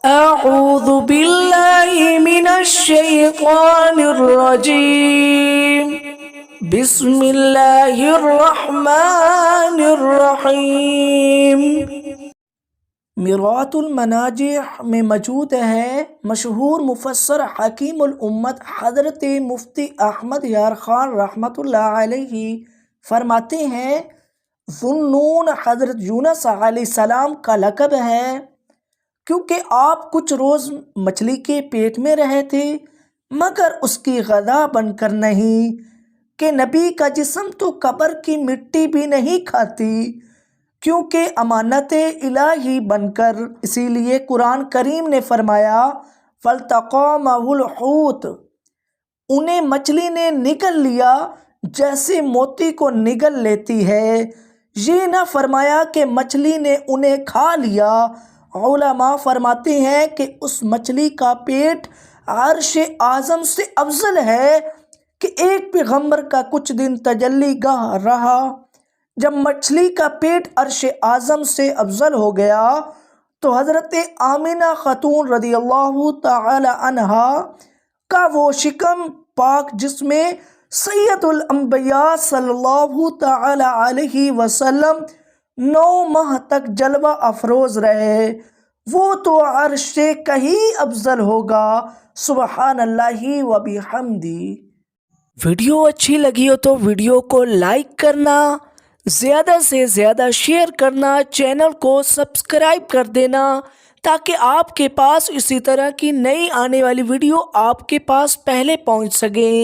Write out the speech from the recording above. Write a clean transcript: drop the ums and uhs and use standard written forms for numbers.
أعوذ بالله من الشيطان الرجيم بسم اللہ الرحمن الرحیم۔ مرآۃ المناجح میں موجود ہے مشہور مفسر حکیم الامت حضرت مفتی احمد یار خان رحمۃ اللہ علیہ فرماتے ہیں ذو النون حضرت یونس علیہ السلام کا لقب ہے، کیونکہ آپ کچھ روز مچھلی کے پیٹ میں رہے تھے مگر اس کی غذا بن کر نہیں، کہ نبی کا جسم تو قبر کی مٹی بھی نہیں کھاتی کیونکہ امانت الہی بن کر۔ اسی لیے قرآن کریم نے فرمایا فَالْتَقَمَهُ الْحُوتُ، انہیں مچھلی نے نگل لیا جیسے موتی کو نگل لیتی ہے، یہ نہ فرمایا کہ مچھلی نے انہیں کھا لیا۔ علماء فرماتے ہیں کہ اس مچھلی کا پیٹ عرش اعظم سے افضل ہے کہ ایک پیغمبر کا کچھ دن تجلی گاہ رہا۔ جب مچھلی کا پیٹ عرش اعظم سے افضل ہو گیا تو حضرت آمنہ خاتون رضی اللہ تعالی عنہا کا وہ شکم پاک جس میں سید الانبیاء صلی اللہ تعالی علیہ وسلم 9 ماہ تک جلوہ افروز رہے، وہ تو عرش سے کہیں افضل ہوگا۔ سبحان اللہ و بحمدہ۔ ویڈیو اچھی لگی ہو تو ویڈیو کو لائک کرنا، زیادہ سے زیادہ شیئر کرنا، چینل کو سبسکرائب کر دینا تاکہ آپ کے پاس اسی طرح کی نئی آنے والی ویڈیو آپ کے پاس پہلے پہنچ سکیں۔